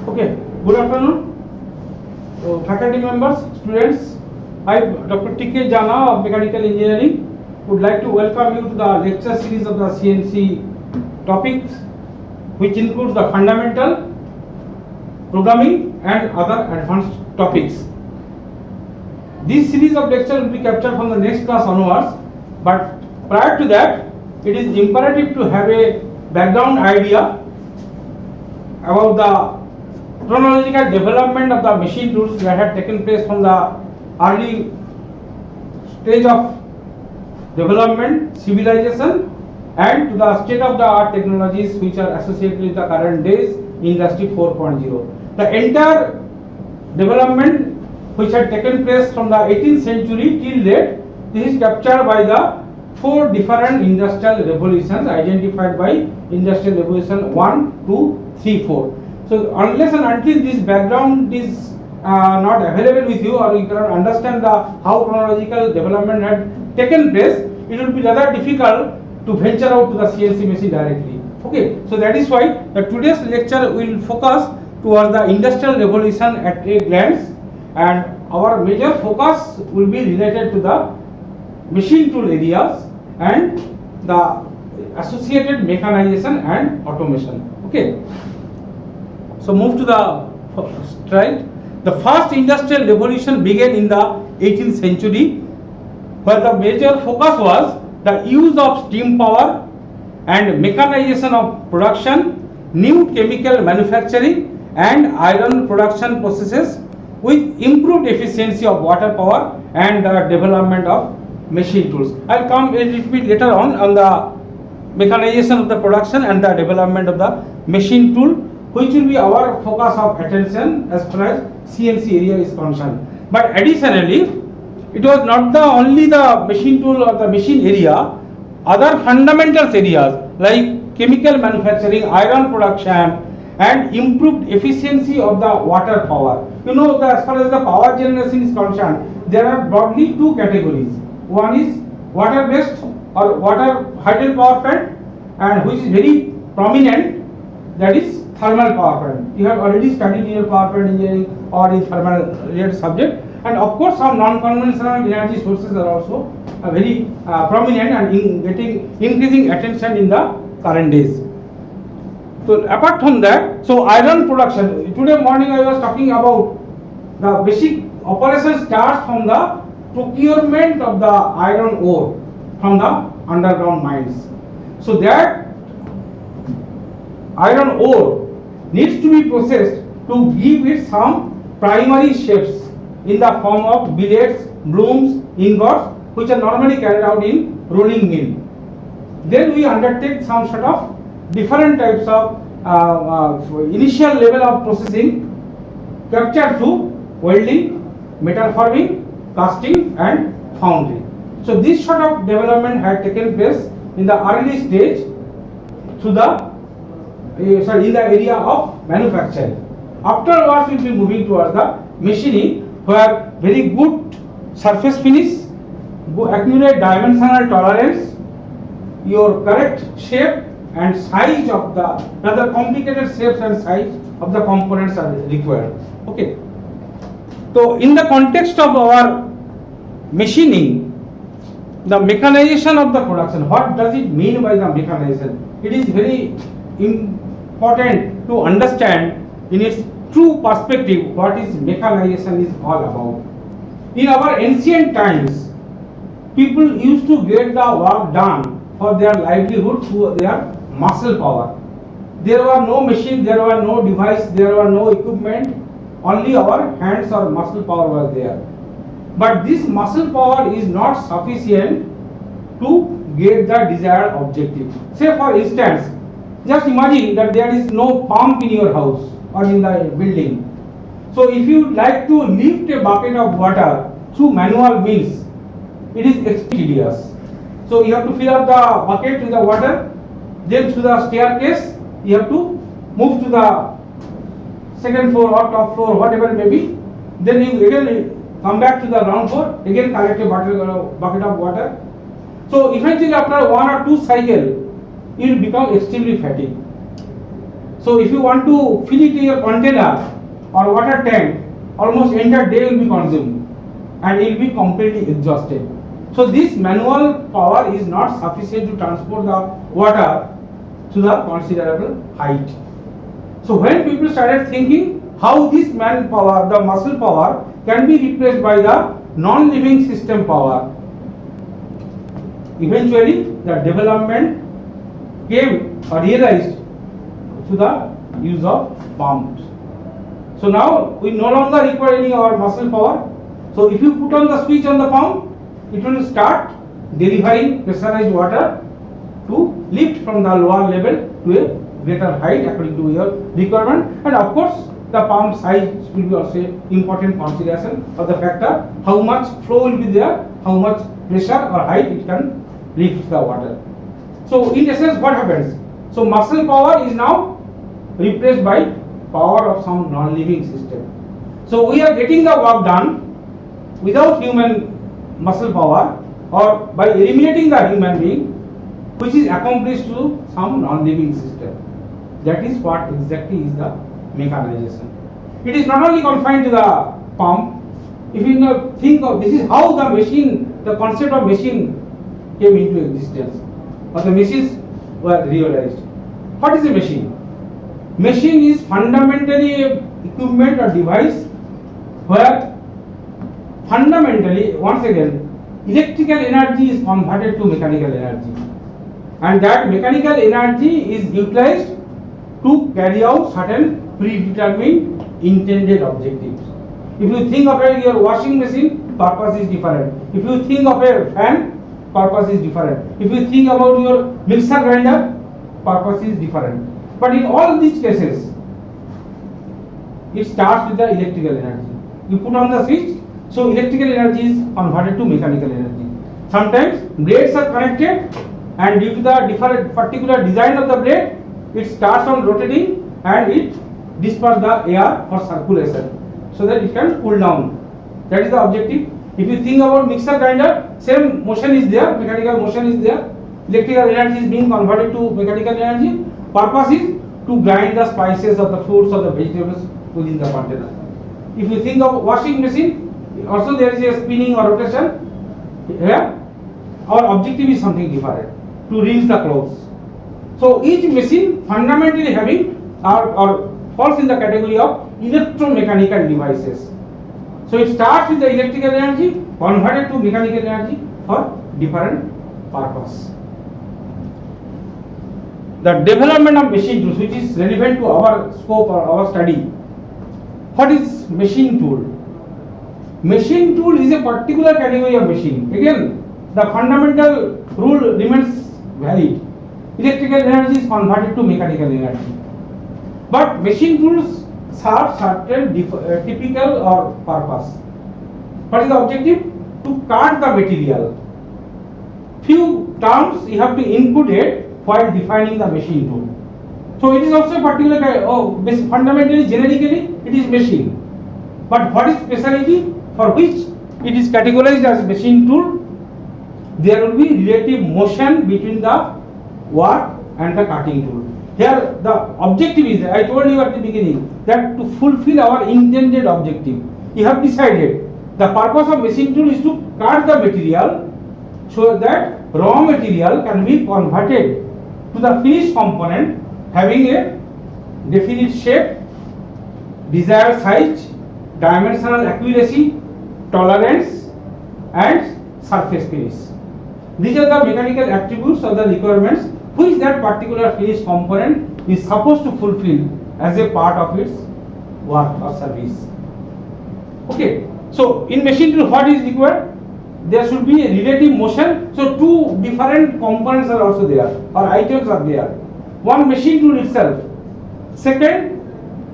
Okay, good afternoon. So, faculty members, students, I, Dr. T.K. Jana of Mechanical Engineering, would like to welcome you to the lecture series of the CNC topics, which includes the fundamental, programming, and other advanced topics. This series of lectures will be captured from the next class onwards, but prior to that, it is imperative to have a background idea about the chronological development of the machine tools that had taken place from the early stage of development, civilization, and to the state-of-the-art technologies which are associated with the current days Industry 4.0. The entire development which had taken place from the 18th century till date, this is captured by the four different industrial revolutions identified by Industrial Revolution 1, 2, 3, 4. So unless and until this background is not available with you, or you cannot understand the how chronological development had taken place, it will be rather difficult to venture out to the CNC machine directly. Okay, so that is why today's lecture will focus towards the industrial revolution at a glance, and our major focus will be related to the machine tool areas and the associated mechanization and automation. Okay, so move to the slide. The first industrial revolution began in the 18th century, where the major focus was the use of steam power and mechanization of production, new chemical manufacturing and iron production processes with improved efficiency of water power and the development of machine tools. I will come a little bit later on the mechanization of the production and the development of the machine tool, which will be our focus of attention as far as CNC area is concerned. But additionally, it was not the only the machine tool or the machine area, other fundamentals areas like chemical manufacturing, iron production, and improved efficiency of the water power. You know, as far as the power generation is concerned, there are broadly two categories. One is water based or water hydel power plant, and which is very prominent, that is thermal power plant. You have already studied in your power plant engineering or in thermal related subject, and of course some non-conventional energy sources are also very prominent and getting increasing attention in the current days. So apart from that, so iron production. Today morning I was talking about the basic operation starts from the procurement of the iron ore from the underground mines. So that iron ore needs to be processed to give it some primary shapes in the form of billets, blooms, ingots, which are normally carried out in rolling mill. Then we undertake some sort of different types of initial level of processing captured through welding, metal forming, casting and foundry. So this sort of development had taken place in the early stage through the in the area of manufacturing. Afterwards we will be moving towards the machining, where very good surface finish, accurate dimensional tolerance, your correct shape and size of the rather complicated shapes and size of the components are required. Okay. So in the context of our machining, the mechanization of the production, what does it mean by the mechanization? It is very important to understand in its true perspective what is mechanization is all about. In our ancient times, people used to get the work done for their livelihood through their muscle power. There were no machine, there were no device, there were no equipment, only our hands or muscle power was there. But this muscle power is not sufficient to get the desired objective. Say for instance, just imagine that there is no pump in your house or in the building. So if you like to lift a bucket of water through manual means, it is extremely tedious. So you have to fill up the bucket with the water, then through the staircase you have to move to the second floor or top floor, whatever it may be. Then you again come back to the ground floor, again collect a bucket of water. So eventually after one or two cycles, you will become extremely fatigued. So if you want to fill it in your container or water tank, almost entire day will be consumed and it will be completely exhausted. So this manual power is not sufficient to transport the water to the considerable height. So when people started thinking how this manpower, the muscle power, can be replaced by the non-living system power, eventually the development came or realized to the use of pumps. So now we no longer require any our muscle power. So if you put on the switch on the pump, it will start delivering pressurized water to lift from the lower level to a greater height according to your requirement. And of course the pump size will be also important consideration of the factor how much flow will be there, how much pressure or height it can lift the water. So in essence what happens? So muscle power is now replaced by power of some non-living system. So we are getting the work done without human muscle power or by eliminating the human being, which is accomplished through some non-living system. That is what exactly is the mechanization. It is not only confined to the pump. If you think of this is how the machine, the concept of machine came into existence, or the machines were realized. What is a machine? Machine is fundamentally a equipment or device where fundamentally, once again, electrical energy is converted to mechanical energy, and that mechanical energy is utilized to carry out certain predetermined intended objectives. If you think of your washing machine, purpose is different. If you think of a fan, purpose is different. If you think about your mixer grinder, purpose is different. But in all these cases, it starts with the electrical energy. You put on the switch, so electrical energy is converted to mechanical energy. Sometimes blades are connected, and due to the different particular design of the blade, it starts on rotating and it disperses the air for circulation so that it can cool down. That is the objective. If you think about mixer grinder, same motion is there, mechanical motion is there, electrical energy is being converted to mechanical energy. Purpose is to grind the spices or the fruits or the vegetables within the container. If you think of washing machine, also there is a spinning or rotation. Here, our objective is something different, to rinse the clothes. So each machine fundamentally having or falls in the category of electromechanical devices. So it starts with the electrical energy converted to mechanical energy for different purpose. The development of machine tools, which is relevant to our scope or our study. What is machine tool? Machine tool is a particular category of machine. Again, the fundamental rule remains valid. Electrical energy is converted to mechanical energy. But machine tools serve certain typical or purpose. What is the objective? To cut the material. Few terms you have to input it while defining the machine tool. So it is also a particular fundamentally, generically, it is machine. But what is specialty for which it is categorized as machine tool? There will be relative motion between the work and the cutting tool. Here the objective is, I told you at the beginning, that to fulfill our intended objective, you have decided the purpose of machine tool is to cut the material so that raw material can be converted to the finished component having a definite shape, desired size, dimensional accuracy, tolerance and surface finish. These are the mechanical attributes of the requirements which that particular finished component is supposed to fulfill as a part of its work or service. Okay, so in machine tool what is required? There should be a relative motion. So two different components are also there or items are there. One machine tool itself. Second,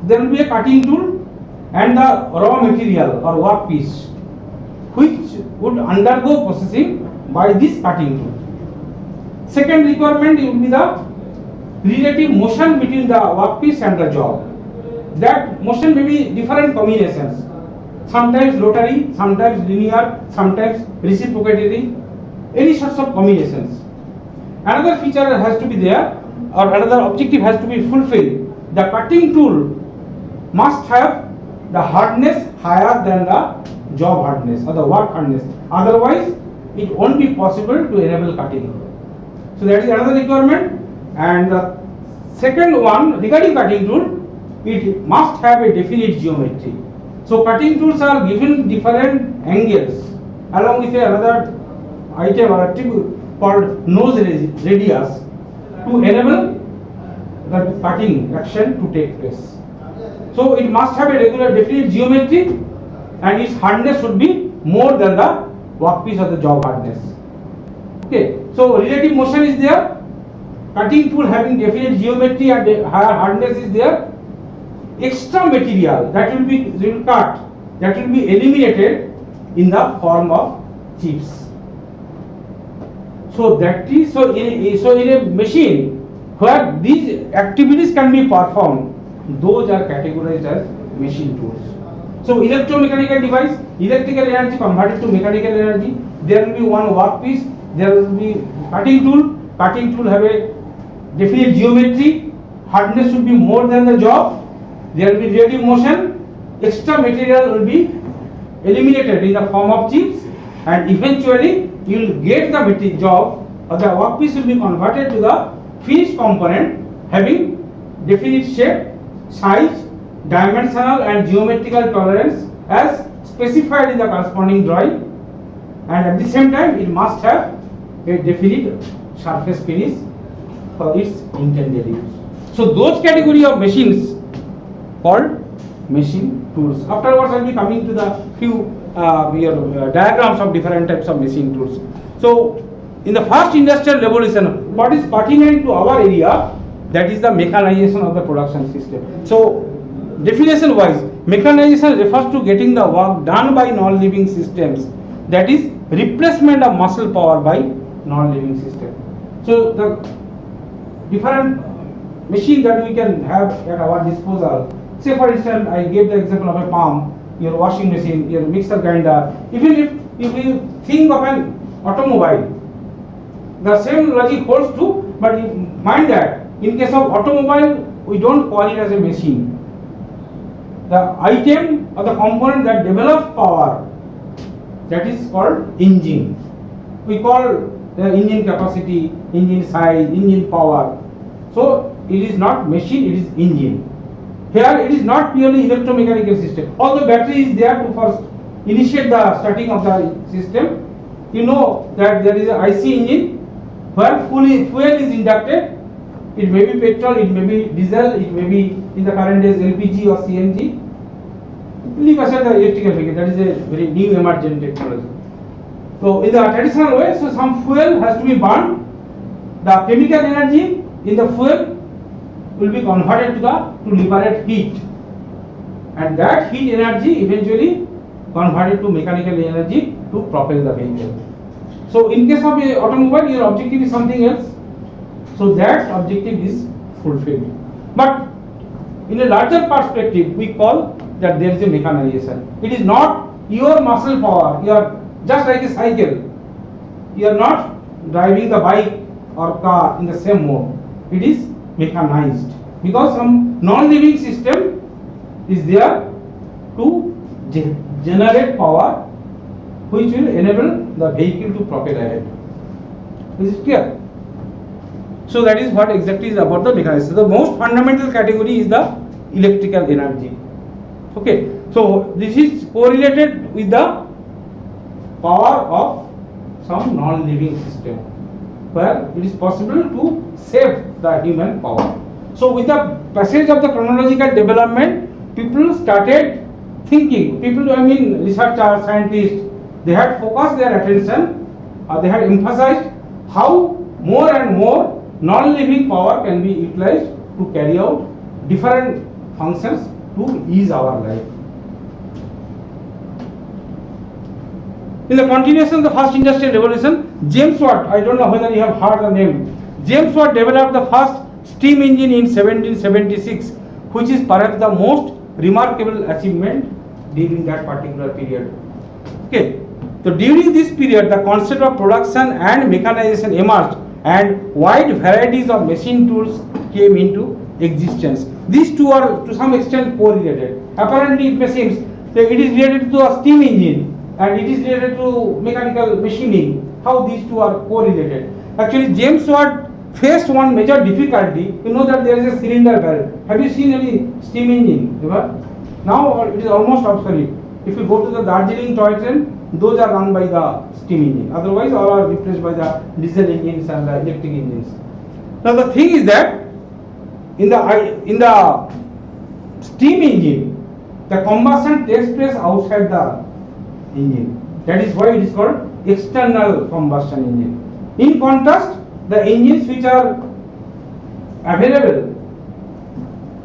there will be a cutting tool and the raw material or work piece which would undergo processing by this cutting tool. Second requirement will be the relative motion between the workpiece and the job. That motion may be different combinations. Sometimes rotary, sometimes linear, sometimes reciprocatory, any sorts of combinations. Another feature has to be there or another objective has to be fulfilled the cutting tool must have the hardness higher than the job hardness or the work hardness. Otherwise, it won't be possible to enable cutting. So that is another requirement. And the second one regarding cutting tool, it must have a definite geometry. So cutting tools are given different angles along with another item or attribute called nose radius to enable the cutting action to take place. So it must have a regular definite geometry and its hardness should be more than the workpiece or the job hardness. Okay, so relative motion is there, cutting tool having definite geometry and higher hardness is there. Extra material that will be cut, that will be eliminated in the form of chips. So that is so in a machine where these activities can be performed, those are categorized as machine tools. So electromechanical device, electrical energy converted to mechanical energy. There will be one workpiece. There will be cutting tool. Cutting tool have a definite geometry. Hardness should be more than the job. There will be relative motion. Extra material will be eliminated in the form of chips, and eventually you will get the job or the workpiece will be converted to the finished component having definite shape, size, dimensional and geometrical tolerance as specified in the corresponding drawing, and at the same time it must have a definite surface finish for its intended use. So those category of machines called machine tools. Afterwards I will be coming to the few diagrams of different types of machine tools. So in the first industrial revolution, what is pertinent to our area, that is the mechanization of the production system. So definition wise, mechanization refers to getting the work done by non-living systems, that is replacement of muscle power by non-living system. So the different machine that we can have at our disposal, say for instance I gave the example of a pump, your washing machine, your mixer grinder. Even if you think of an automobile, the same logic holds true, but mind that in case of automobile we don't call it as a machine. The item or the component that develops power, that is called engine. We call the engine capacity, engine size, engine power. So it is not machine, it is engine. Here it is not purely electromechanical system. Although battery is there to first initiate the starting of the system, you know that there is an IC engine where fuel is inducted. It may be petrol, it may be diesel, it may be in the current days LPG or CNG. Leave aside the electrical vehicle, that is a very new emergent technology. So in the traditional way, so some fuel has to be burned. The chemical energy in the fuel will be converted to liberate heat, and that heat energy eventually converted to mechanical energy to propel the vehicle. So in case of a automobile, your objective is something else. So that objective is fulfilled. But in a larger perspective, we call that there is a mechanization. It is not your muscle power. You are just like a cycle. You are not driving the bike or car in the same mode. It is mechanized because some non-living system is there to generate power which will enable the vehicle to propel ahead. Is it clear? So that is what exactly is about the mechanism. The most fundamental category is the electrical energy. Okay, so this is correlated with the power of some non-living system where it is possible to save the human power. So with the passage of the chronological development, people started thinking, researchers, scientists, they had focused their attention, they had emphasized how more and more non-living power can be utilized to carry out different functions to ease our life. In the continuation of the first industrial revolution, James Watt, I don't know whether you have heard the name, James Watt developed the first steam engine in 1776, which is perhaps the most remarkable achievement during that particular period. Okay, so during this period, the concept of production and mechanization emerged, and wide varieties of machine tools came into existence. These two are to some extent correlated. Apparently it may seem that it is related to a steam engine and it is related to mechanical machining, how these two are correlated. Actually James Watt faced one major difficulty. You know that there is a cylinder barrel. Have you seen any steam engine ever? Now it is almost obsolete. If you go to the Darjeeling toy train, those are run by the steam engine. Otherwise all are replaced by the diesel engines and the electric engines. Now the thing is that in the steam engine, the combustion takes place outside the engine. That is why it is called external combustion engine. In contrast, the engines which are available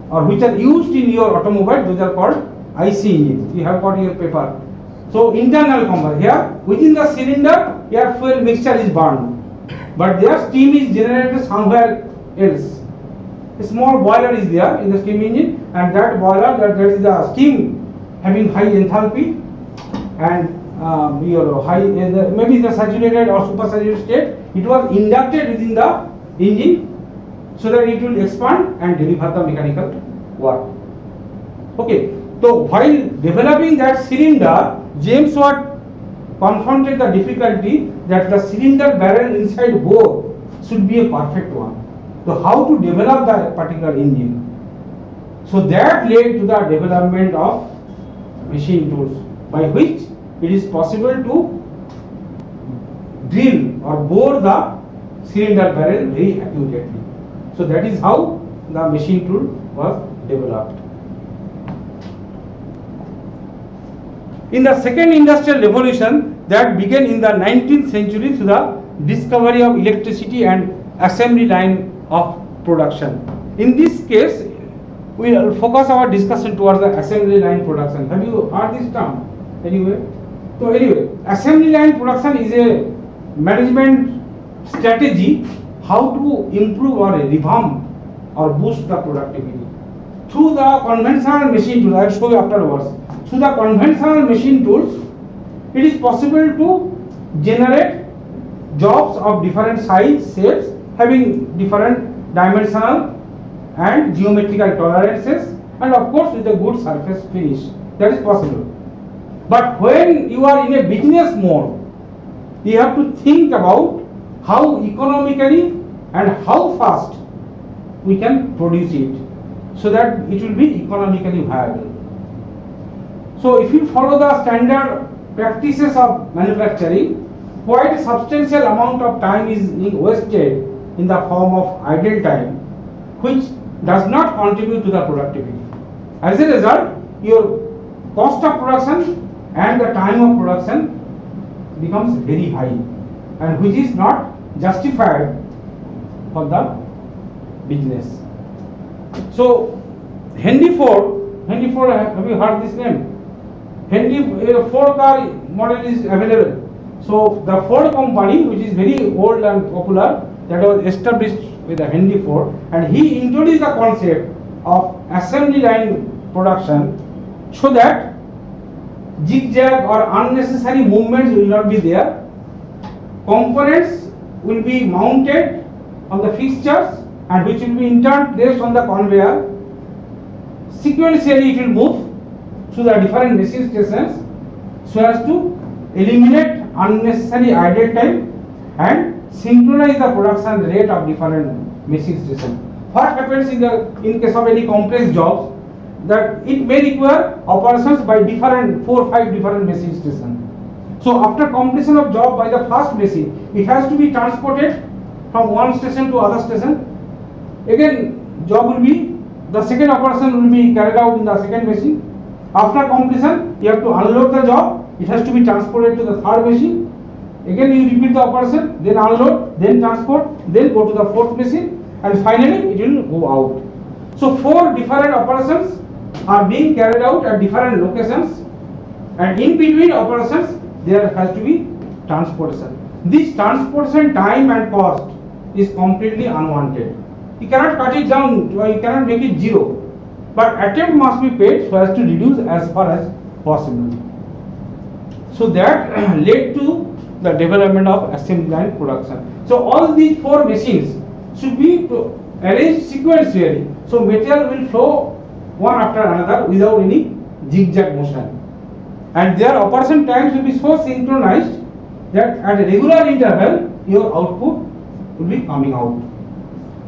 or which are used in your automobile, those are called IC engines. You have got your paper. So internal combustion, here within the cylinder, air fuel mixture is burned, but their steam is generated somewhere else. A small boiler is there in the steam engine, and that boiler, that is the steam having high enthalpy and your high, maybe the saturated or supersaturated state, it was inducted within the engine so that it will expand and deliver the mechanical work. Okay, so while developing that cylinder, James Watt confronted the difficulty that the cylinder barrel inside bore should be a perfect one. So how to develop that particular engine? So that led to the development of machine tools by which it is possible to drill or bore the cylinder barrel very accurately. So that is how the machine tool was developed. In the second industrial revolution that began in the 19th century through the discovery of electricity and assembly line of production. In this case, we will focus our discussion towards the assembly line production. Have you heard this term anyway? So anyway, assembly line production is a management strategy how to improve or revamp or boost the productivity. Through the conventional machine tools, I will show you afterwards. Through the conventional machine tools, it is possible to generate jobs of different size, shapes, having different dimensional and geometrical tolerances, and of course with a good surface finish. That is possible. But when you are in a business mode, you have to think about how economically and how fast we can produce it so that it will be economically viable. So if you follow the standard practices of manufacturing, quite a substantial amount of time is being wasted in the form of idle time, which does not contribute to the productivity. As a result, your cost of production and the time of production becomes very high, and which is not justified for the business. So Henry Ford, have you heard this name? Henry Ford car model is available. So the Ford company, which is very old and popular, that was established with Henry Ford, and he introduced the concept of assembly line production so that zigzag or unnecessary movements will not be there. Components will be mounted on the fixtures and which will be in turn placed on the conveyor. Sequentially it will move through the different machine stations so as to eliminate unnecessary idle time and synchronize the production rate of different machine stations. What happens in case of any complex jobs, that it may require operations by 4 or 5 different machine stations. So after completion of job by the first machine, it has to be transported from one station to other station. Again, job will be, the second operation will be carried out in the second machine. After completion, you have to unload the job. It has to be transported to the third machine. Again, you repeat the operation, then unload, then transport, then go to the fourth machine, and finally it will go out. So 4 different operations are being carried out at different locations, and in between operations there has to be transportation. This transportation time and cost is completely unwanted. You cannot cut it down, you cannot make it zero, but attempt must be paid so as to reduce as far as possible. So that led to the development of assembly line production. So all these 4 machines should be arranged sequentially. So material will flow one after another without any zigzag motion. And their operation times will be so synchronized that at a regular interval your output will be coming out.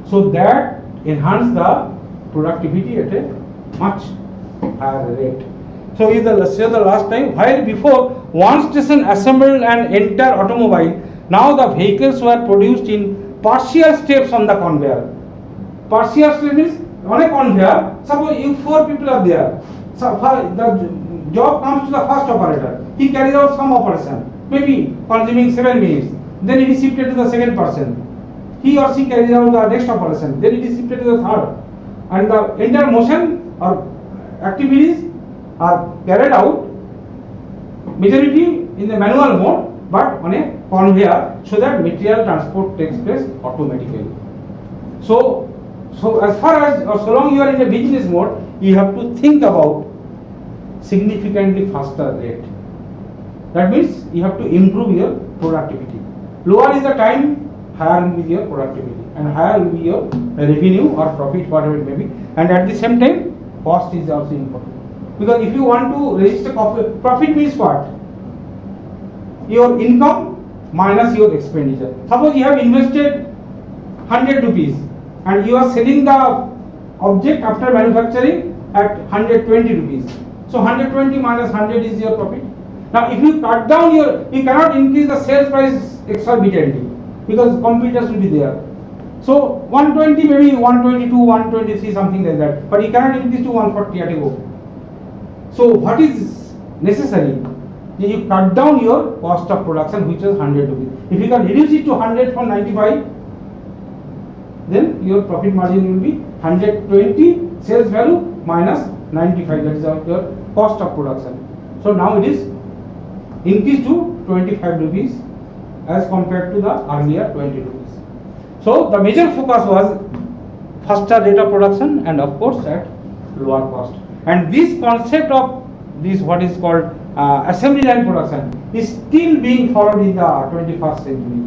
So that enhance the productivity at a much higher rate. So is the last time, while before one station assembled an entire automobile, now the vehicles were produced in partial steps on the conveyor. Partial step means on a conveyor, suppose if 4 people are there, so the job comes to the first operator, he carries out some operation, maybe consuming 7 minutes, then it is shifted to the second person, he or she carries out the next operation, then it is shifted to the third, and the entire motion or activities are carried out majority in the manual mode but on a conveyor, so that material transport takes place automatically. So as far as or so long you are in a business mode, you have to think about significantly faster rate. That means you have to improve your productivity. Lower is the time, higher will be your productivity, and higher will be your revenue or profit, whatever it may be. And at the same time, cost is also important. Because if you want to register profit means what? Your income minus your expenditure. Suppose you have invested 100 rupees and you are selling the object after manufacturing at 120 rupees. So 120 minus 100 is your profit. Now if you cut down you cannot increase the sales price exorbitantly because competitors will be there. So 120 maybe 122, 123 something like that, but you cannot increase to 140 at a go. So what is necessary? You cut down your cost of production, which is 100 rupees. If you can reduce it to 100 from 95, then your profit margin will be 120 sales value minus 95. That is your cost of production. So now it is increased to 25 rupees as compared to the earlier 20 rupees. So the major focus was faster rate of production and of course at lower cost. And this concept of this what is called assembly line production is still being followed in the 21st century.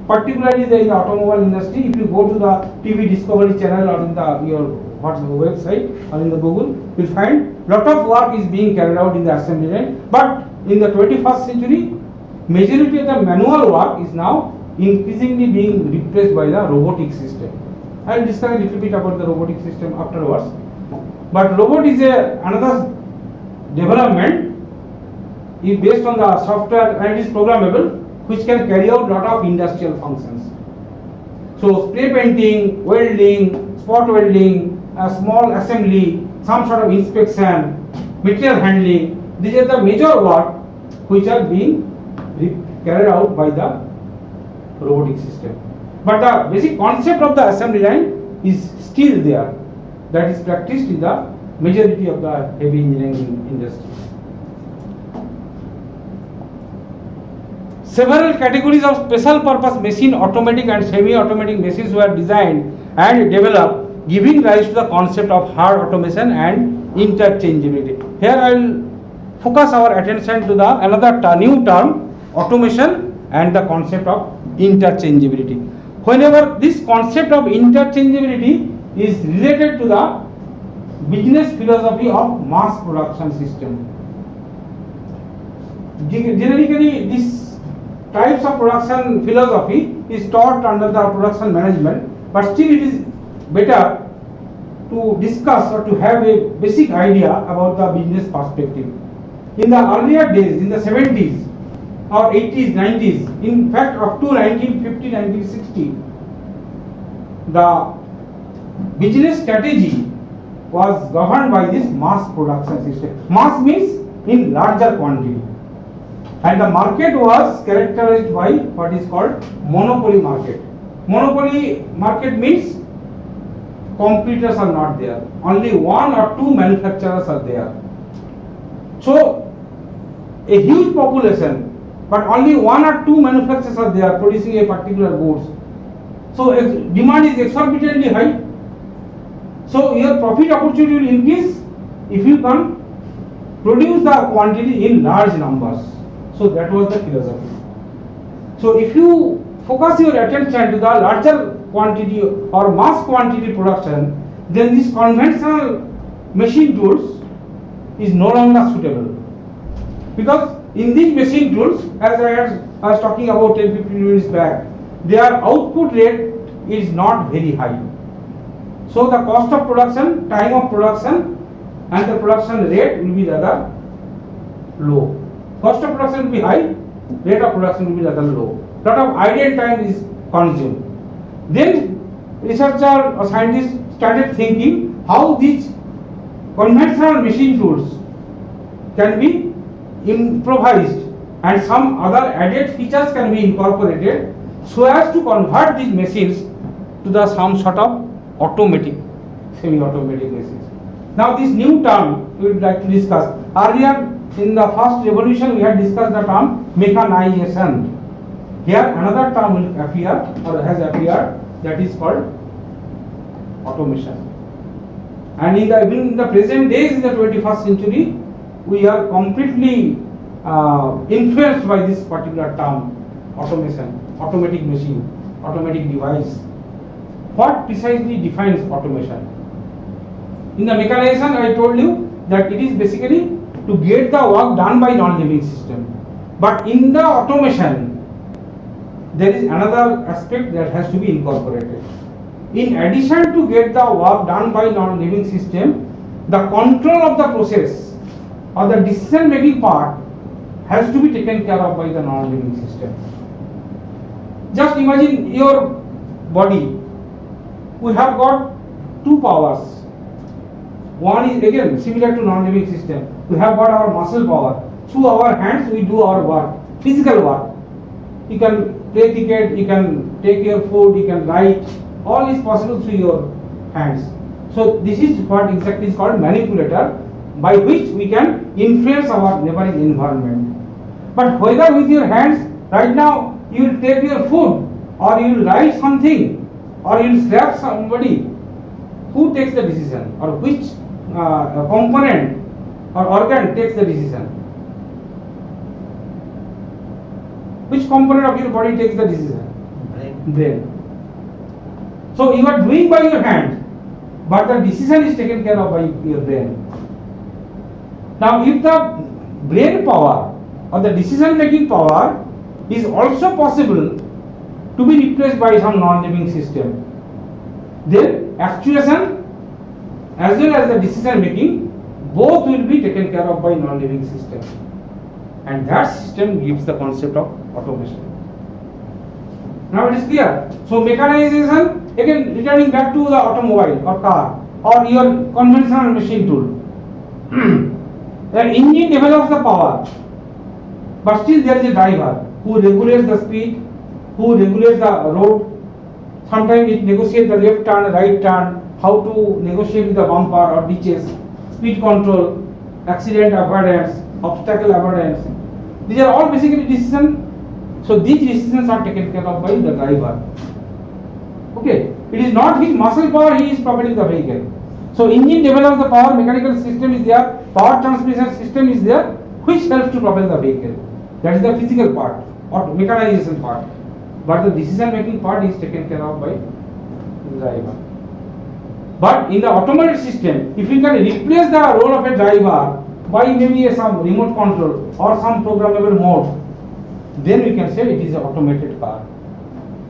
Particularly in the automobile industry, if you go to the TV Discovery channel or in your website or in the Google, you will find lot of work is being carried out in the assembly line. But in the 21st century, majority of the manual work is now increasingly being replaced by the robotic system. I will discuss a little bit about the robotic system afterwards. But robot is another development is based on the software and it is programmable, which can carry out lot of industrial functions. So spray painting, welding, spot welding, a small assembly, some sort of inspection, material handling, these are the major work which are being carried out by the robotic system. But the basic concept of the assembly line is still there, that is practiced in the majority of the heavy engineering industry. Several categories of special purpose machine, automatic and semi-automatic machines were designed and developed, giving rise to the concept of hard automation and interchangeability. Here I will focus our attention to the another new term, automation, and the concept of interchangeability. Whenever this concept of interchangeability is related to the business philosophy of mass production system. Generally, this types of production philosophy is taught under the production management, but still it is better to discuss or to have a basic idea about the business perspective. In the earlier days, in the 70s or 80s, 90s, in fact up to 1950, 1960, the business strategy was governed by this mass production system. Mass means in larger quantity. And the market was characterized by what is called monopoly market. Monopoly market means competitors are not there. Only one or two manufacturers are there. So a huge population, but only one or two manufacturers are there producing a particular goods. So demand is exorbitantly high. So your profit opportunity will increase if you can produce the quantity in large numbers. So that was the philosophy. So if you focus your attention to the larger quantity or mass quantity production, then this conventional machine tools is no longer suitable. Because in these machine tools, as I was talking about 10-15 minutes back, their output rate is not very high. So the cost of production, time of production and the production rate will be rather low. Cost of production will be high, rate of production will be rather low. Lot of idle time is consumed. Then researcher or scientists started thinking how these conventional machine tools can be improvised and some other added features can be incorporated so as to convert these machines to the some sort of automatic, semi-automatic machines. Now this new term we would like to discuss. Earlier in the first revolution we had discussed the term mechanization. Here another term will appear or has appeared, that is called automation. And in the present days, in the 21st century, we are completely influenced by this particular term, automation, automatic machine, automatic device. What precisely defines automation? In the mechanization, I told you that it is basically to get the work done by non-living system. But in the automation, there is another aspect that has to be incorporated. In addition to get the work done by non-living system, the control of the process or the decision making part has to be taken care of by the non-living system. Just imagine your body. We have got two powers. One is again similar to non-living system. We have got our muscle power. Through our hands we do our work, physical work. You can play cricket, you can take your food, you can write. All is possible through your hands. So this is what exactly is called manipulator, by which we can influence our neighboring environment. But whether with your hands, right now you will take your food or you will write something or you will slap somebody, who takes the decision or which component or organ takes the decision? Which component of your body takes the decision? Brain. So you are doing by your hand, but the decision is taken care of by your brain. Now if the brain power or the decision making power is also possible to be replaced by some non-living system, then actuation as well as the decision making both will be taken care of by non-living system, and that system gives the concept of automation. Now it is clear. So mechanization, again returning back to the automobile or car or your conventional machine tool. The engine develops the power, but still there is a driver who regulates the speed, who regulates the road. Sometimes it negotiates the left turn, right turn, how to negotiate with the bumper or ditches, speed control, accident avoidance, obstacle avoidance. These are all basically decisions. So these decisions are taken care of by the driver. Okay, it is not his muscle power he is propelling the vehicle. So engine develops the power, mechanical system is there, power transmission system is there, which helps to propel the vehicle. That is the physical part or mechanization part. But the decision making part is taken care of by the driver. But in the automated system, if we can replace the role of a driver by maybe some remote control or some programmable mode, then we can say it is an automated car.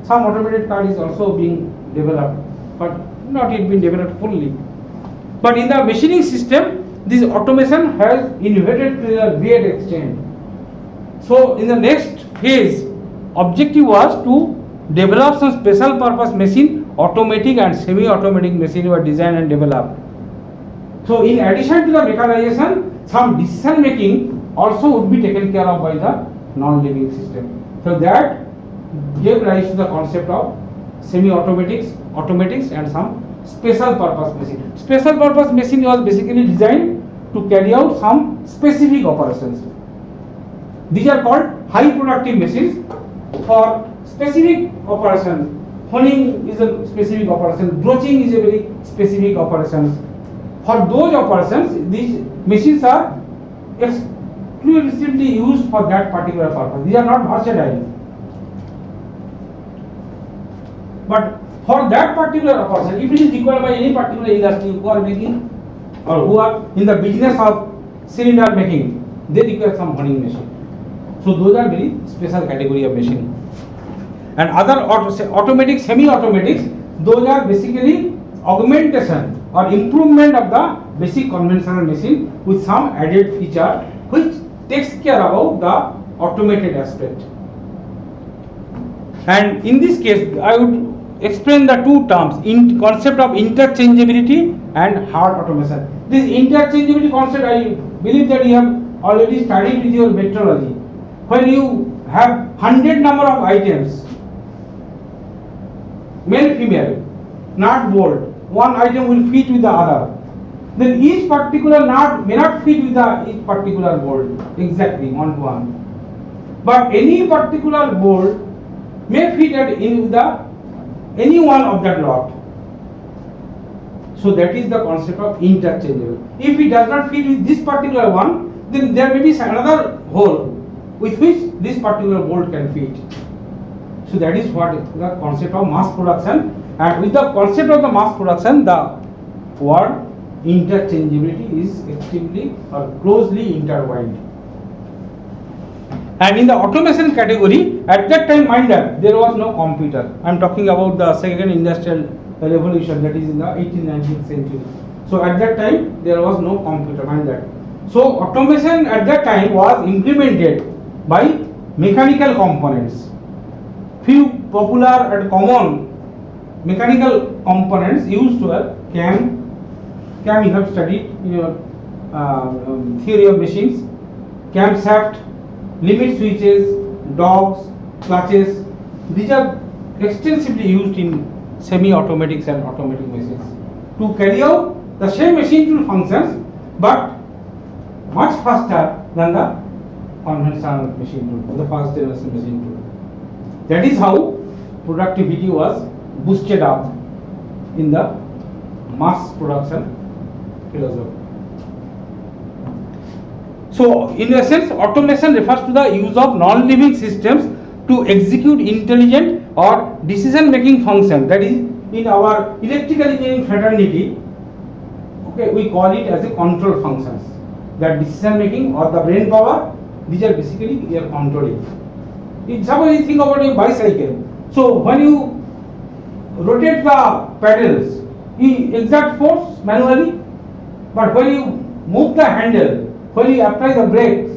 Some automated car is also being developed, but not yet been developed fully. But in the machining system, this automation has innovated to a great extent. So in the next phase, objective was to develop some special purpose machine, automatic and semi-automatic machine were designed and developed. So in addition to the mechanization, some decision making also would be taken care of by the non-living system. So that gave rise to the concept of semi-automatics, automatics and some special purpose machine. Special purpose machine was basically designed to carry out some specific operations. These are called high productive machines for specific operations. Honing is a specific operation, broaching is a very specific operation. For those operations, these machines are exclusively used for that particular purpose. These are not versatile. But For that particular person, if it is required by any particular industry who are making or who are in the business of cylinder making, they require some honing machine. So those are very special category of machine. And other automatic, semi-automatics, those are basically augmentation or improvement of the basic conventional machine with some added feature which takes care about the automated aspect. And in this case, I would explain the two terms, concept of interchangeability and hard automation. This interchangeability concept, I believe that you have already studied with your metrology. When you have 100 number of items, male, female, nut, bolt, one item will fit with the other. Then each particular nut may not fit with each particular bolt exactly one to one. But any particular bolt may fit in any one of that lot. So that is the concept of interchangeable. If it does not fit with this particular one, then there may be another hole with which this particular bolt can fit. So that is what the concept of mass production. And with the concept of the mass production, the word interchangeability is extremely or closely intertwined. And in the automation category, at that time, mind that there was no computer. I am talking about the second industrial revolution, that is in the 18th, 19th century. So at that time, there was no computer, mind that. So automation at that time was implemented by mechanical components. Few popular and common mechanical components used to a cam you have studied in your theory of machines, camshaft, limit switches, dogs, clutches. These are extensively used in semi-automatics and automatic machines to carry out the same machine tool functions, but much faster than the conventional machine tool, the first generation machine tool. That is how productivity was boosted up in the mass production philosophy. So, in essence, automation refers to the use of non-living systems to execute intelligent or decision-making function. That is, in our electrical engineering fraternity, okay, we call it as a control functions. That decision-making or the brain power, these are basically we are controlling. If suppose you think about a bicycle, so when you rotate the pedals, you exert force manually, but when you move the handle, when you apply the brakes,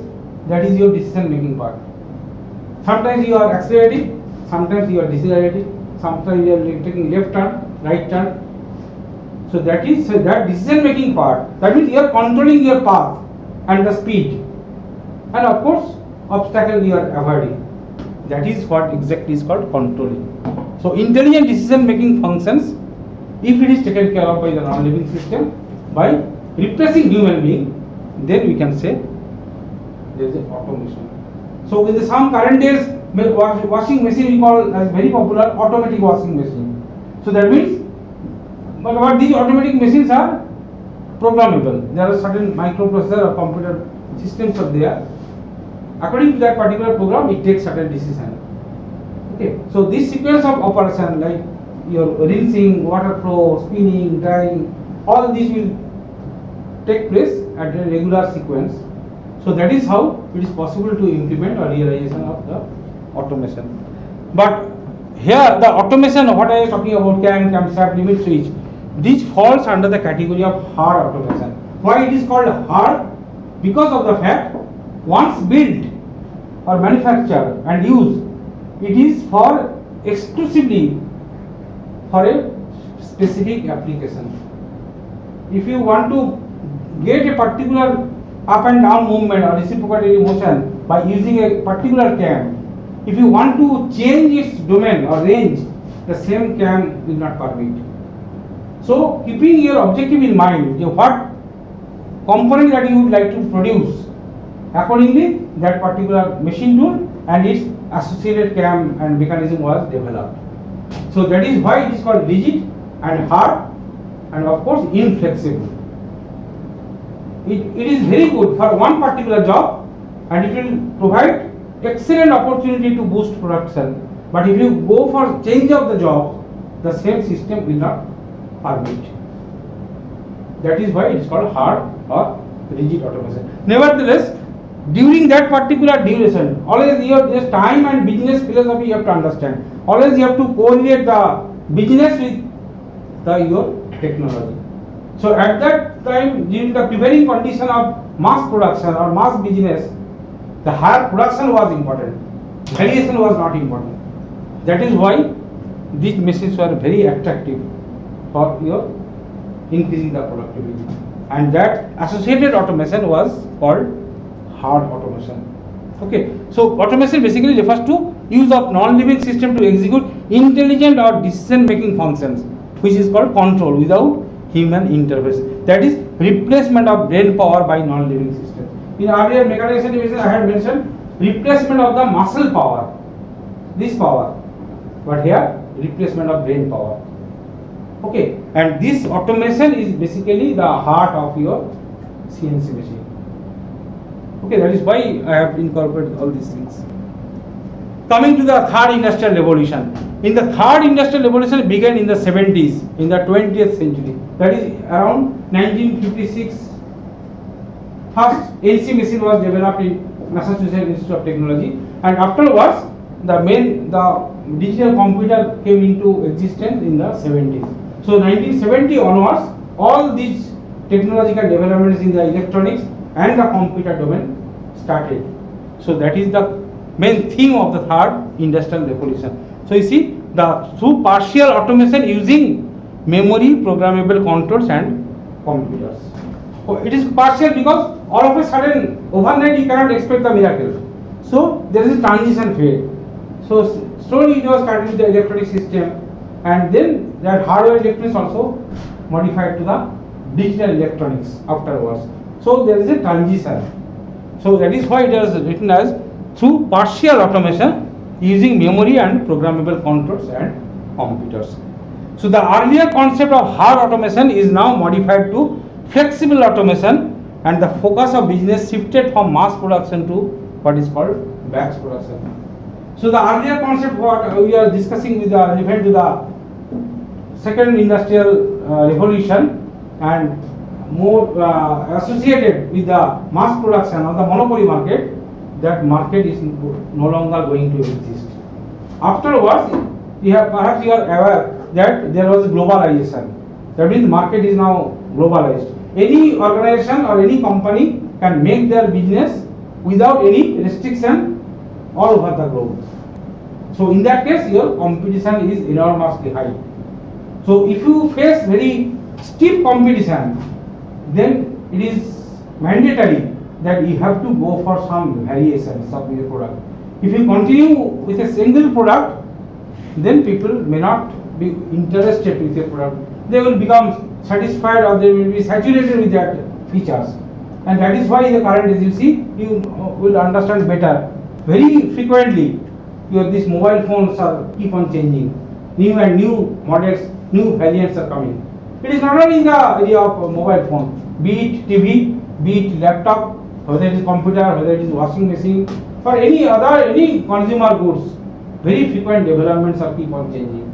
that is your decision making part. Sometimes you are accelerating, sometimes you are decelerating, sometimes you are taking left turn, right turn. So that is that decision making part. That means you are controlling your path and the speed, and of course obstacle you are avoiding. That is what exactly is called controlling. So intelligent decision making functions, if it is taken care of by the non-living system, by replacing human being, then we can say there is a automation. So in the some current days, washing machine we call as very popular automatic washing machine. So that means, but these automatic machines are programmable. There are certain microprocessor or computer systems are there. According to that particular program, it takes certain decision. Okay, so this sequence of operation like your rinsing, water flow, spinning, drying, all these will take place at a regular sequence. So that is how it is possible to implement a realization of the automation. But here the automation, what I am talking about, camshaft, limit switch, this falls under the category of hard automation. Why it is called hard? Because of the fact, once built or manufactured and used, it is for exclusively for a specific application. If you want to get a particular up and down movement or reciprocating motion by using a particular cam, if you want to change its domain or range, the same cam will not permit. So keeping your objective in mind, what component that you would like to produce, accordingly that particular machine tool and its associated cam and mechanism was developed. So that is why it is called rigid and hard and of course inflexible. It is very good for one particular job and it will provide excellent opportunity to boost production. But if you go for change of the job, the same system will not permit. That is why it is called hard or rigid automation. Nevertheless, during that particular duration, always your this time and business philosophy you have to understand. Always you have to correlate the business with your technology. So at that time, during the prevailing condition of mass production or mass business, the higher production was important. Variation was not important. That is why these machines were very attractive for your increasing the productivity, and that associated automation was called hard automation. Okay, so automation basically refers to use of non-living system to execute intelligent or decision-making functions, which is called control without human interface. That is replacement of brain power by non-living system. In earlier mechanization division, I had mentioned replacement of the muscle power, this power, but here replacement of brain power. Okay, and this automation is basically the heart of your CNC machine. Okay, that is why I have incorporated all these things. Coming to the third industrial revolution. In the third industrial revolution began in the 70s, in the 20th century. That is around 1956. First AC machine was developed in Massachusetts Institute of Technology, and afterwards the digital computer came into existence in the 70s. So 1970 onwards, all these technological developments in the electronics and the computer domain started. So that is the main theme of the third industrial revolution. So you see, through partial automation using memory, programmable controls and computers. So it is partial because all of a sudden overnight you cannot expect the miracle. So there is a transition phase. So slowly it was started with the electronic system, and then that hardware electronics also modified to the digital electronics afterwards. So there is a transition. So that is why it is written as through partial automation using memory and programmable controls and computers. So the earlier concept of hard automation is now modified to flexible automation, and the focus of business shifted from mass production to what is called batch production. So the earlier concept what we are discussing with the relevant to the second industrial revolution and more associated with the mass production of the monopoly market, that market is no longer going to exist. Afterwards, perhaps you are aware that there was globalization. That means market is now globalized. Any organization or any company can make their business without any restriction all over the globe. So in that case, your competition is enormously high. So if you face very steep competition, then it is mandatory that you have to go for some variations of your product. If you continue with a single product, then people may not be interested with your product. They will become satisfied or they will be saturated with that features. And that is why the current, as you see, you will understand better. Very frequently, these mobile phones keep on changing. New and new models, new variants are coming. It is not only in the area of mobile phone, be it TV, be it laptop, whether it is computer, whether it is washing machine, or any consumer goods. Very frequent developments are keep on changing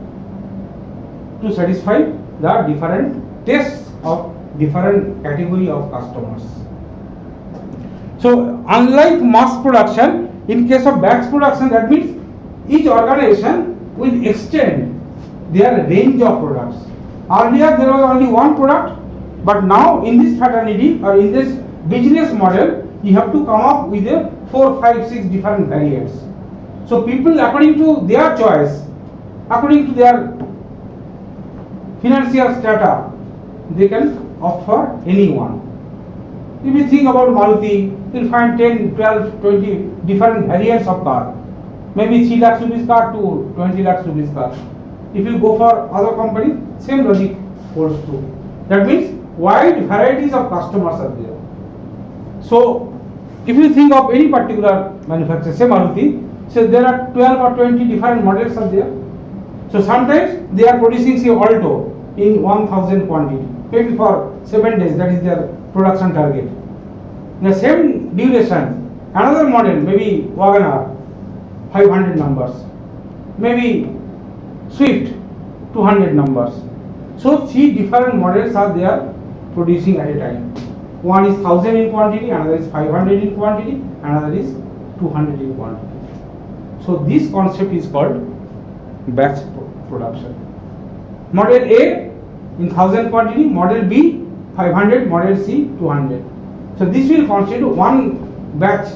to satisfy the different tastes of different category of customers. So unlike mass production, in case of batch production, that means each organization will extend their range of products. Earlier there was only one product, but now in this fraternity or in this business model, you have to come up with 4, 5, 6 different variants. So people, according to their choice, according to their financial strata, they can opt for any one. If you think about Maruti, you will find 10, 12, 20 different variants of car. Maybe 3 lakh rupees car to 20 lakh rupees car. If you go for other company, same logic holds true. That means wide varieties of customers are there. So if you think of any particular manufacturer, say Maruti, so there are 12 or 20 different models are there. So sometimes they are producing say Alto in 1000 quantity, maybe for 7 days, that is their production target. In the same duration, another model, maybe Wagoner, 500 numbers, maybe Swift, 200 numbers. So 3 different models are there producing at a time. One is 1000 in quantity, another is 500 in quantity, another is 200 in quantity. So this concept is called batch production. Model A in 1000 quantity, model B 500, model C 200. So this will constitute one batch,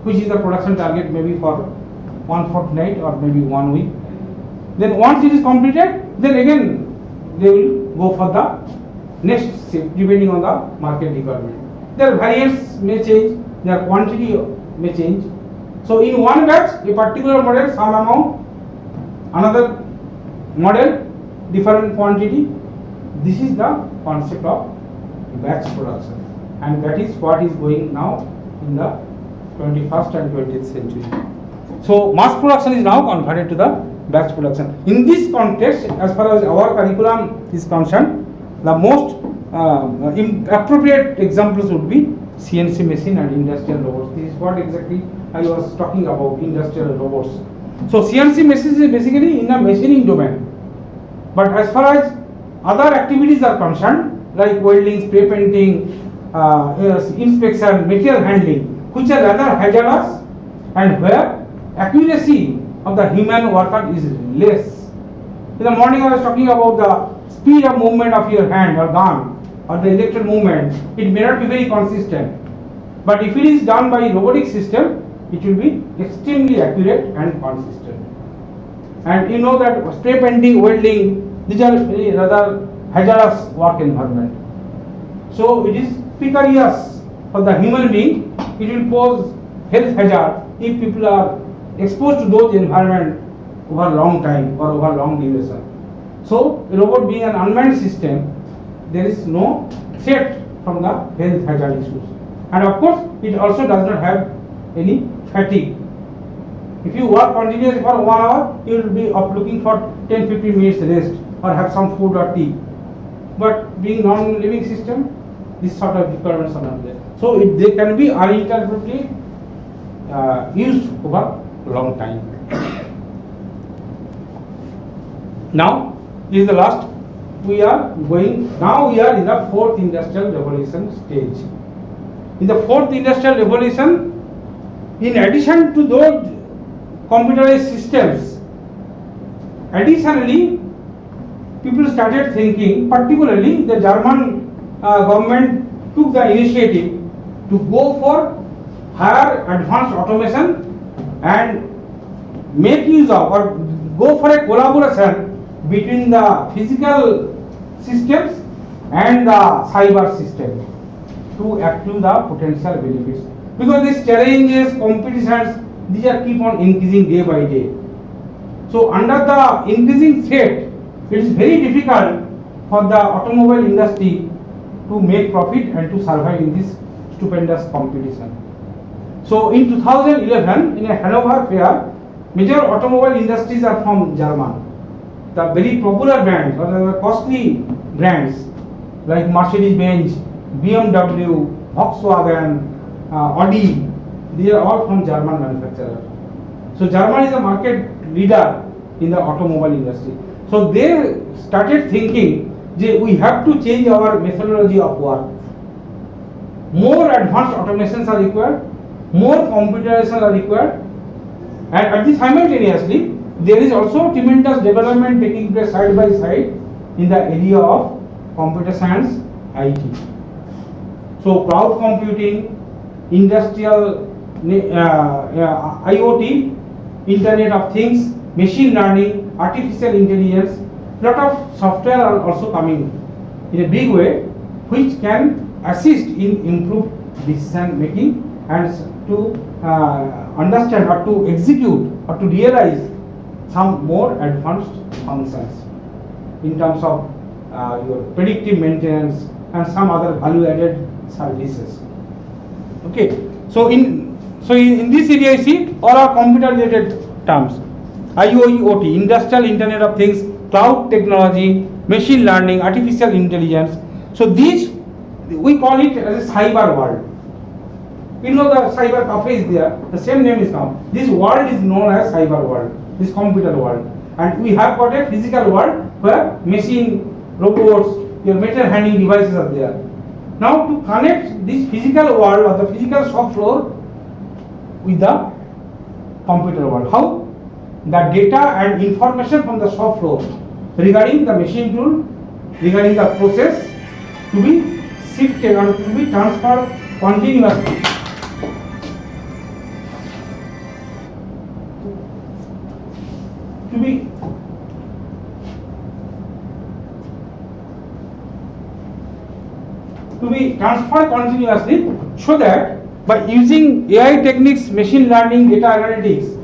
which is the production target maybe for one fortnight or maybe 1 week. Then once it is completed, then again they will go for the next shift depending on the market requirement. Their variants may change, their quantity may change. So in one batch, a particular model some amount, another model different quantity. This is the concept of batch production, and that is what is going now in the 21st and 20th century. So mass production is now converted to the batch production. In this context, as far as our curriculum is concerned, the most appropriate examples would be CNC machine and industrial robots. This is what exactly I was talking about, industrial robots. So CNC machines is basically in the machining domain. But as far as other activities are concerned, like welding, spray painting, inspection, material handling, which are rather hazardous and where accuracy of the human worker is less. In the morning I was talking about the speed of movement of your hand or gun or the electric movement. It may not be very consistent. But if it is done by robotic system, it will be extremely accurate and consistent. And you know that spray painting, welding, these are very rather hazardous work environment. So it is precarious for the human being. It will pose health hazard if people are exposed to those environment over long time or over long duration. So a robot being an unmanned system, there is no threat from the health hazard issues. And of course, it also does not have any fatigue. If you work continuously for 1 hour, you will be up looking for 10-15 minutes rest or have some food or tea. But being non-living system, this sort of requirements are not there. So they can be uninterruptedly used over a long time. Now, this is the last. We are in the 4th industrial revolution stage. In the 4th industrial revolution, in addition to those computerized systems, additionally, people started thinking, particularly the German government took the initiative to go for higher advanced automation and make use of or go for a collaboration between the physical systems and the cyber system to accrue the potential benefits. Because these challenges, competitions, these are keep on increasing day by day. So under the increasing threat, it is very difficult for the automobile industry to make profit and to survive in this stupendous competition. So in 2011, in a Hanover fair, major automobile industries are from Germany. The very popular brands or the costly brands like Mercedes-Benz, BMW, Volkswagen, Audi, these are all from German manufacturers. So Germany is a market leader in the automobile industry. So they started thinking, we have to change our methodology of work. More advanced automations are required, more computerization are required, and at this simultaneously, there is also tremendous development taking place side by side in the area of computer science, IT. So cloud computing, industrial IoT, Internet of Things, machine learning, artificial intelligence, lot of software are also coming in a big way, which can assist in improved decision making and to understand or to execute or to realize some more advanced functions in terms of your predictive maintenance and some other value-added services. Okay, so in this area you see all are computer-related terms: IoT, Industrial Internet of Things, cloud technology, machine learning, artificial intelligence. So these we call it as a cyber world. You know the cyber cafe is there. The same name is come. This world is known as cyber world. This computer world, and we have got a physical world where machine, robots, your material handling devices are there. Now to connect this physical world or the physical shop floor with the computer world. How? The data and information from the shop floor regarding the machine tool, regarding the process to be shifted and to be transferred continuously. To be transferred continuously, so that by using AI techniques, machine learning, data analytics,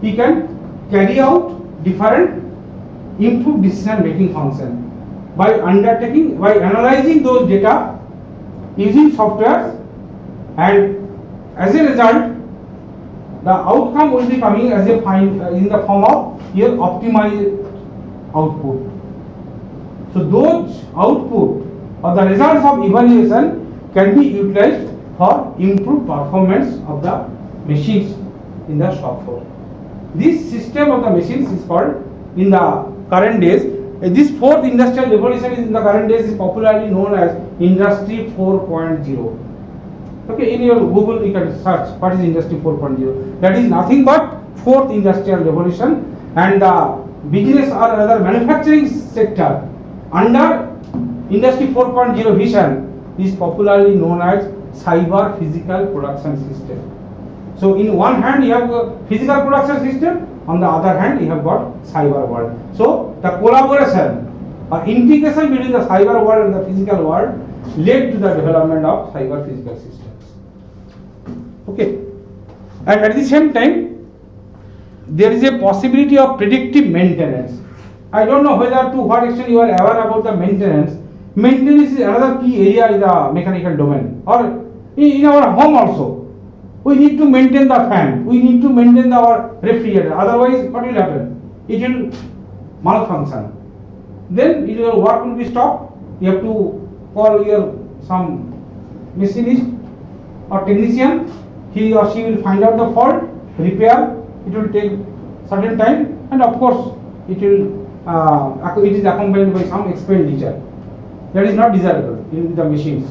we can carry out different improved decision making function by analyzing those data using software, and as a result the outcome will be coming as a in the form of your optimized output. So those output or the results of evaluation can be utilized for improved performance of the machines in the shop floor. This system of the machines is called in the current days, this fourth industrial revolution is in the current days is popularly known as Industry 4.0. Okay, in your Google you can search what is Industry 4.0. That is nothing but fourth industrial revolution, and the business or other manufacturing sector under Industry 4.0 vision is popularly known as cyber physical production system. So in one hand you have a physical production system, on the other hand you have got cyber world. So the collaboration or integration between the cyber world and the physical world led to the development of cyber physical systems. Okay, and at the same time there is a possibility of predictive maintenance. I don't know whether to what extent you are aware about the maintenance. Maintenance is another key area in the mechanical domain, or in our home also. We need to maintain the fan, we need to maintain our refrigerator, otherwise what will happen? It will malfunction. Then your work will be stopped. You have to call your some machinist or technician. He or she will find out the fault, repair. It will take certain time, and of course it is accompanied by some expenditure. That is not desirable in the machines,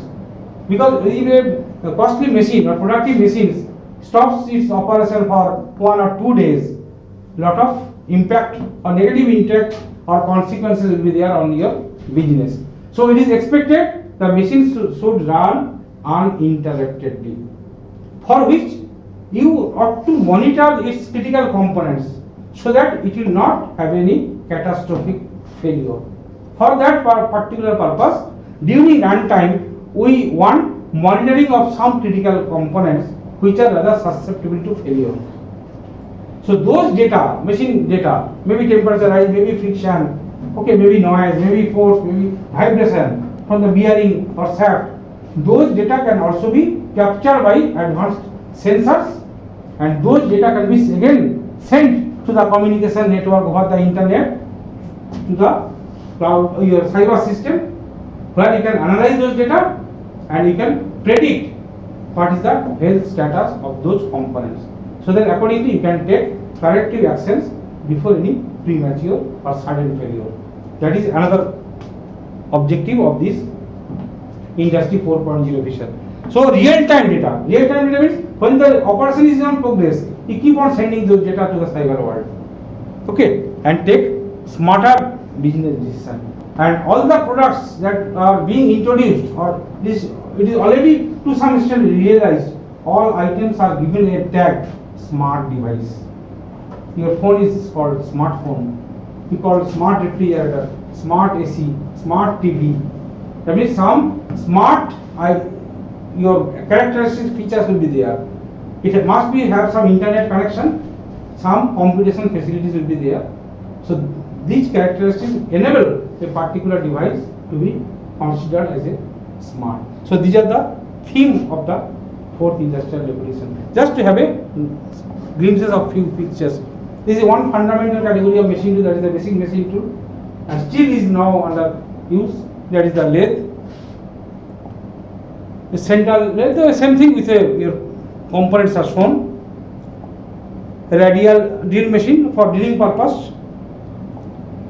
because if a costly machine or productive machines stops its operation for 1 or 2 days, lot of impact or negative impact or consequences will be there on your business. So it is expected the machines should run uninterruptedly, for which you ought to monitor its critical components so that it will not have any catastrophic failure. For that particular purpose, during runtime, we want monitoring of some critical components which are rather susceptible to failure. So those data, machine data, maybe temperature rise, maybe friction, okay, maybe noise, maybe force, maybe vibration from the bearing or shaft, those data can also be captured by advanced sensors, and those data can be again sent to the communication network over the internet to the cloud, your cyber system, where you can analyze those data and you can predict what is the health status of those components. So then accordingly you can take corrective actions before any premature or sudden failure. That is another objective of this Industry 4.0 vision. So real-time data means when the operation is in progress, you keep on sending those data to the cyber world. Okay, and take smarter business decision. And all the products that are being introduced, or this, it is already to some extent realized, all items are given a tag smart device. Your phone is called smartphone. You call smart refrigerator, smart AC, smart TV. That means some smart your characteristic features will be there. It must be have some internet connection, some computation facilities will be there. So these characteristics enable a particular device to be considered as a smart. So these are the theme of the fourth industrial revolution. Just to have a glimpses of few pictures. This is one fundamental category of machine tool, that is the basic machine tool, and still is now under use. That is the lathe. The central lathe, the same thing with your components are shown. A radial drill machine for drilling purpose.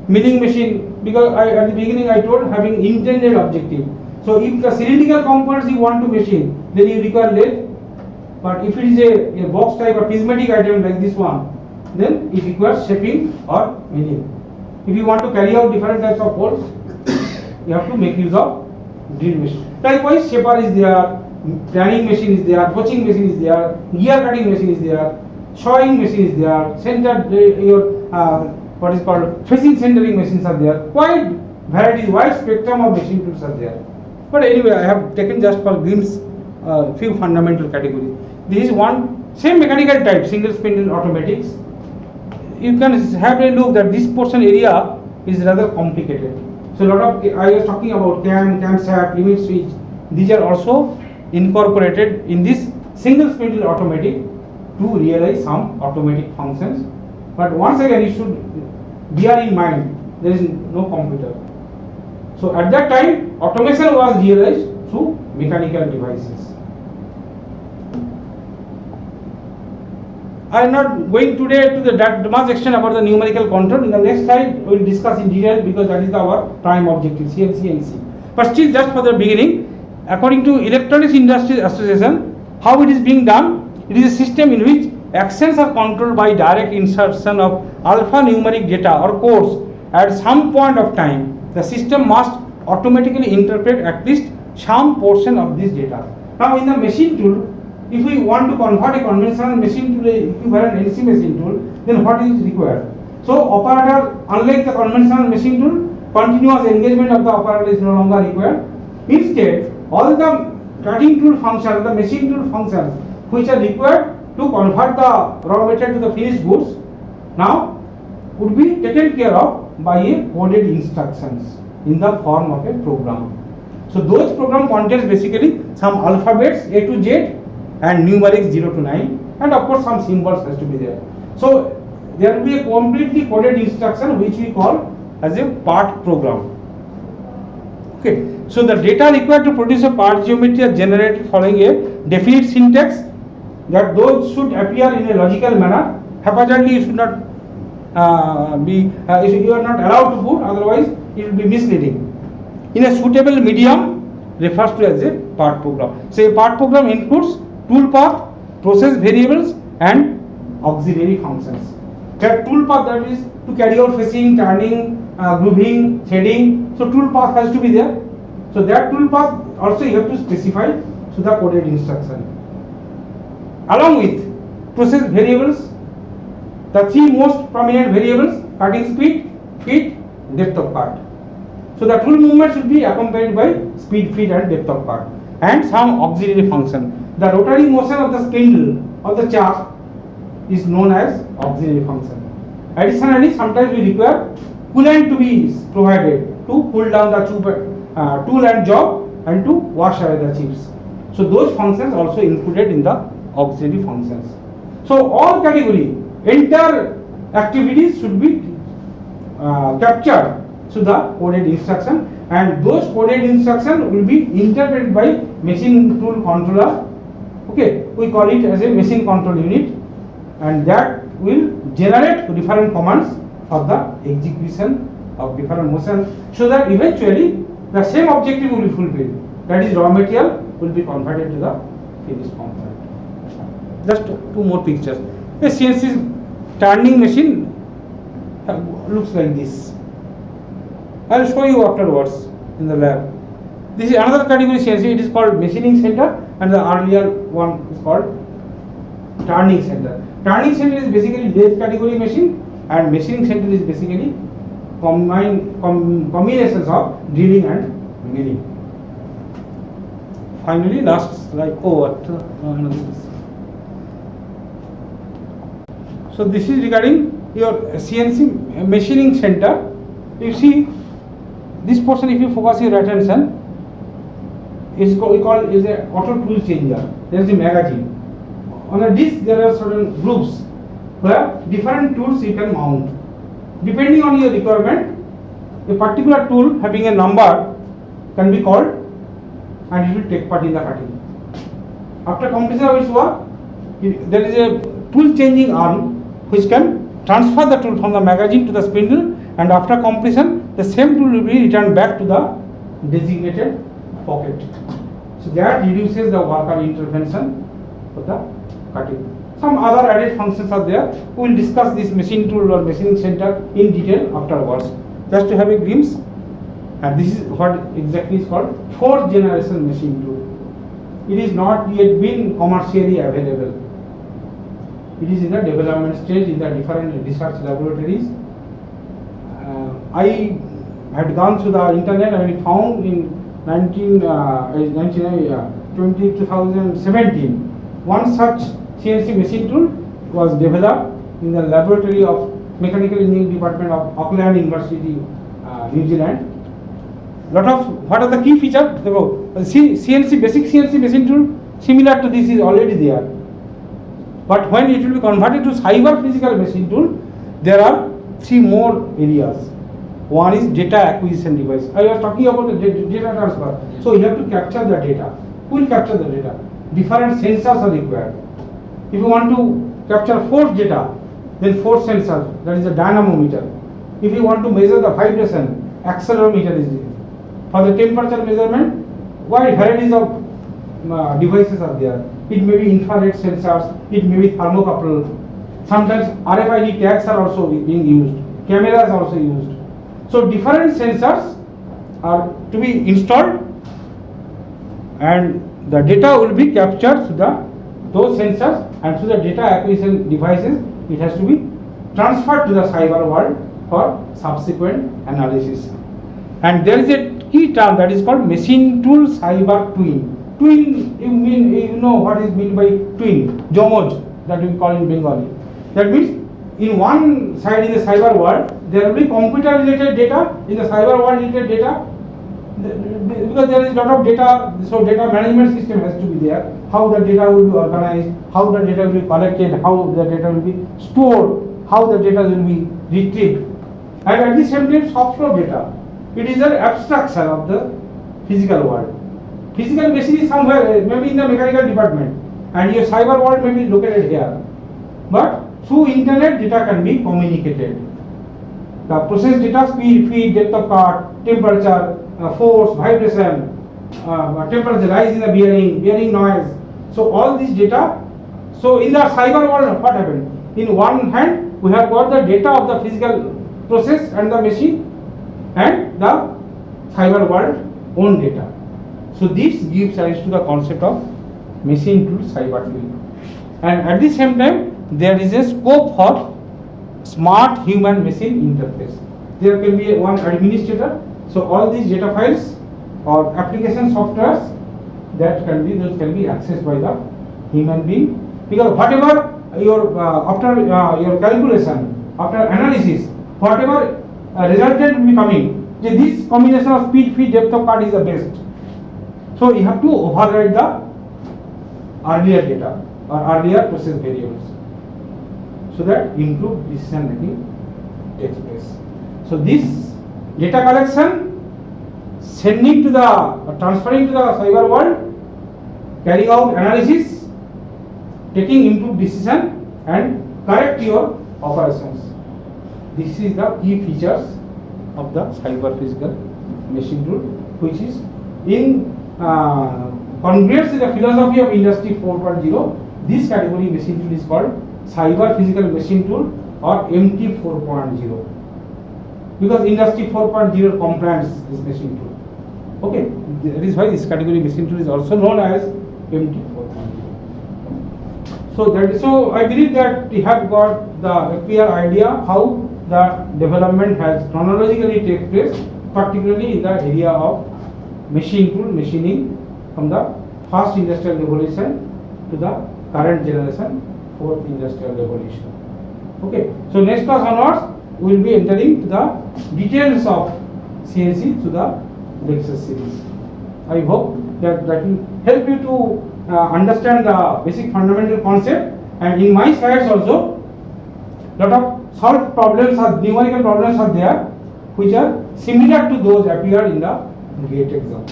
milling machine, because at the beginning I told having intended objective. So if the cylindrical components you want to machine, then you require lathe. But if it is a box type or prismatic item like this one, then it requires shaping or milling. If you want to carry out different types of holes, you have to make use of drill machine. Likewise, shaper is there, turning machine is there, poaching machine is there, gear cutting machine is there, sawing machine is there, center what is called facing centering machines are there. Quite varieties, wide spectrum of machine tools are there. But anyway, I have taken just for glimpse few fundamental categories. This is one same mechanical type, single spindle automatics. You can have a look that this portion area is rather complicated. So a lot of I was talking about camshaft, limit switch. These are also incorporated in this single spindle automatic to realize some automatic functions. But once again, you should bear in mind there is no computer. So at that time, automation was realized through mechanical devices. I am not going today to that much extent about the numerical control. In the next slide, we will discuss in detail because that is our prime objective, CNC and C. But still, just for the beginning, according to Electronics Industry Association, how it is being done? It is a system in which actions are controlled by direct insertion of alphanumeric data or codes at some point of time. The system must automatically interpret at least some portion of this data. Now, in the machine tool, if we want to convert a conventional machine to a equivalent NC machine tool, then what is required? So, operator, unlike the conventional machine tool, continuous engagement of the operator is no longer required. Instead, all the cutting tool functions, the machine tool functions, which are required to convert the raw material to the finished goods, now would be taken care of by a coded instructions in the form of a program. So, those program contains basically some alphabets A to Z and numerics 0 to 9, and of course some symbols has to be there. So there will be a completely coded instruction which we call as a part program. Okay, so the data required to produce a part geometry are generated following a definite syntax, that those should appear in a logical manner. Haphazardly you should not you are not allowed to put, otherwise it will be misleading. In a suitable medium refers to as a part program. So a part program includes tool path, process variables and auxiliary functions. That tool path, that is to carry out facing, turning, grooving, threading. So tool path has to be there. So that tool path also you have to specify to the coded instruction. Along with process variables, the three most prominent variables: cutting speed, feet, depth of cut. So the tool movement should be accompanied by speed, feet and depth of cut, and some auxiliary function. The rotary motion of the spindle of the shaft is known as auxiliary function. Additionally, sometimes we require coolant to be provided to cool down the tool and job and to wash away the chips. So those functions also included in the auxiliary functions. So all category, entire activities should be captured to the coded instruction, and those coded instructions will be interpreted by machine tool controller. Okay, we call it as a machine control unit, and that will generate different commands for the execution of different motions, so that eventually the same objective will be fulfilled. That is, raw material will be converted to the finished component. Just two more pictures. A CNC turning machine looks like this. I will show you afterwards in the lab. This is another category CNC. It is called machining center, and the earlier one is called turning center. Turning center is basically lathe category machine, and machining center is basically combinations of drilling and milling. Finally, last slide. So this is regarding your CNC machining center. You see this portion, if you focus your attention, we call is a auto tool changer. There is a magazine. On a disc there are certain groups where different tools you can mount. Depending on your requirement, a particular tool having a number can be called, and it will take part in the cutting. After completion of its work, there is a tool changing arm which can transfer the tool from the magazine to the spindle and after completion the same tool will be returned back to the designated pocket. So that reduces the worker intervention for the cutting. Some other added functions are there. We will discuss this machine tool or machining center in detail afterwards. Just to have a glimpse, and this is what exactly is called fourth generation machine tool. It is not yet been commercially available. It is in the development stage in the different research laboratories. I had gone through the internet and we found in 2017 one such CNC machine tool was developed in the laboratory of Mechanical Engineering Department of Auckland University, New Zealand. What are the key features? CNC, basic CNC machine tool similar to this is already there. But when it will be converted to cyber physical machine tool, there are three more areas. One is data acquisition device. I was talking about the data transfer. So you have to capture the data. Who will capture the data? Different sensors are required. If you want to capture force data, then force sensor, that is a dynamometer. If you want to measure the vibration, accelerometer is there. For the temperature measurement, wide varieties of devices are there. It may be infrared sensors, it may be thermocouple. Sometimes RFID tags are also being used. Cameras are also used. So different sensors are to be installed, and the data will be captured through those sensors, and through the data acquisition devices it has to be transferred to the cyber world for subsequent analysis. And there is a key term that is called machine tool cyber twin. Twin, you know what is meant by twin, jomoj, that we call in Bengali. That means in one side in the cyber world there will be computer related data, in the cyber world related data, because there is a lot of data, so data management system has to be there. How the data will be organized, how the data will be collected, how the data will be stored, how the data will be retrieved, and at the same time soft flow data. It is an abstraction of the physical world. Physical machine is somewhere, maybe in the mechanical department, and your cyber world may be located here. But through internet, data can be communicated. The process data, speed, feed, depth of cut, temperature, force, vibration, temperature rise in the bearing noise. So all these data. So in the cyber world, what happened? In one hand, we have got the data of the physical process and the machine, and the cyber world own data. So this gives rise to the concept of machine tool cyber tool. And at the same time, there is a scope for smart human machine interface. There can be one administrator. So all these data files or application softwares that can be accessed by the human being, because whatever your after your calculation, after analysis, whatever resultant will be coming, this combination of speed, feed, depth of cut is the best. So you have to override the earlier data or earlier process variables, so that improved decision making takes place. So this data collection, sending to the transferring to the cyber world, carrying out analysis, taking improved decision, and correct your operations. This is the key features of the cyber physical machine tool, which is in congruence with the philosophy of Industry 4.0. This category machine tool is called cyber physical machine tool or MT 4.0, because Industry 4.0 compliance this machine tool. Okay, that is why this category machine tool is also known as MT 4.0. So I believe that we have got the clear idea how the development has chronologically take place, particularly in the area of machine tool machining from the first industrial revolution to the current generation, fourth industrial revolution. Okay, so next class onwards we will be entering to the details of CNC to the lecture series. I hope that will help you to understand the basic fundamental concept, and in my slides also lot of solved problems or numerical problems are there which are similar to those appeared in the GATE exam.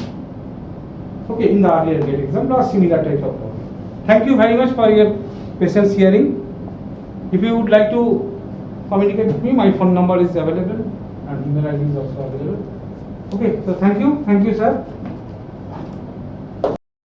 Okay, in the earlier GATE exam, there are similar types of problems. Thank you very much for your patience hearing. If you would like to communicate with me, my phone number is available. and email ID is also available. Okay, so thank you, sir.